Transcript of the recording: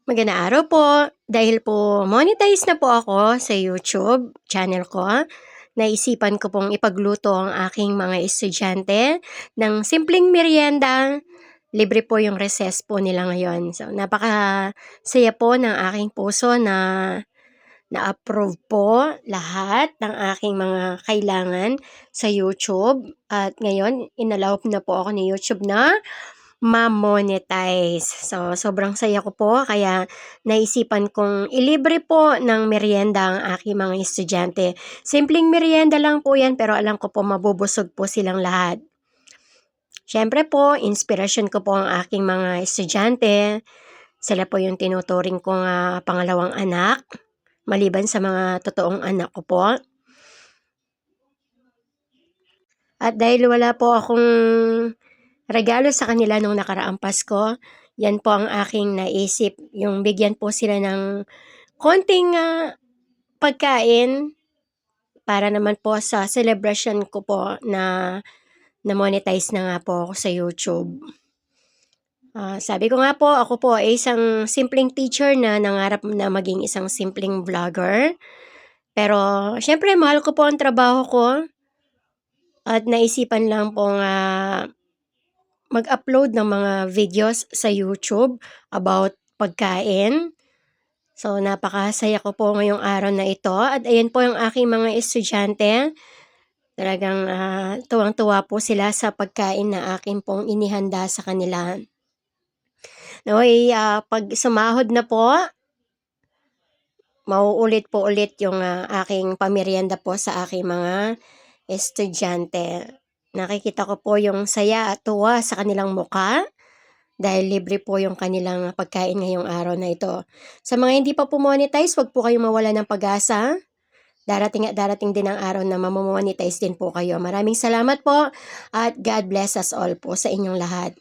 Magandang araw po. Dahil po monetize na po ako sa YouTube channel ko, naisipan ko pong ipagluto ang aking mga estudyante ng simpleng merienda. Libre po yung recess po nila ngayon. So, napakasaya po ng aking puso na na-approve po lahat ng aking mga kailangan sa YouTube. At ngayon, inallow na po ako ni YouTube na ma-monetize. So, sobrang saya ko po kaya naisipan kong ilibre po ng merienda ang aking mga estudyante. Simpleng merienda lang po yan pero alam ko po mabubusog po silang lahat. Siyempre po, inspirasyon ko po ang aking mga estudyante. Sila po yung tinuturing kong pangalawang anak, maliban sa mga totoong anak ko po. At dahil wala po akong regalo sa kanila nung nakaraang Pasko, yan po ang aking naisip, yung bigyan po sila ng konting pagkain para naman po sa celebration ko po na na-monetize na nga po ako sa YouTube. Sabi ko nga po, ako po ay isang simpleng teacher na nangarap na maging isang simpleng vlogger. Pero syempre mahal ko po ang trabaho ko at naisipan lang pong mag-upload ng mga videos sa YouTube about pagkain. So, napakasaya ko po ngayong araw na ito at ayan po yung aking mga estudyante. Talagang tuwang-tuwa po sila sa pagkain na akin pong inihanda sa kanila. Naway, pag sumahod na po, mauulit po ulit yung aking pamerienda po sa aking mga estudyante. Nakikita ko po yung saya at tuwa sa kanilang muka dahil libre po yung kanilang pagkain ngayong araw na ito. Sa mga hindi pa po monetize, wag po kayong mawala ng pag-asa. Darating at darating din ang araw na mamonetize din po kayo. Maraming salamat po at God bless us all po sa inyong lahat.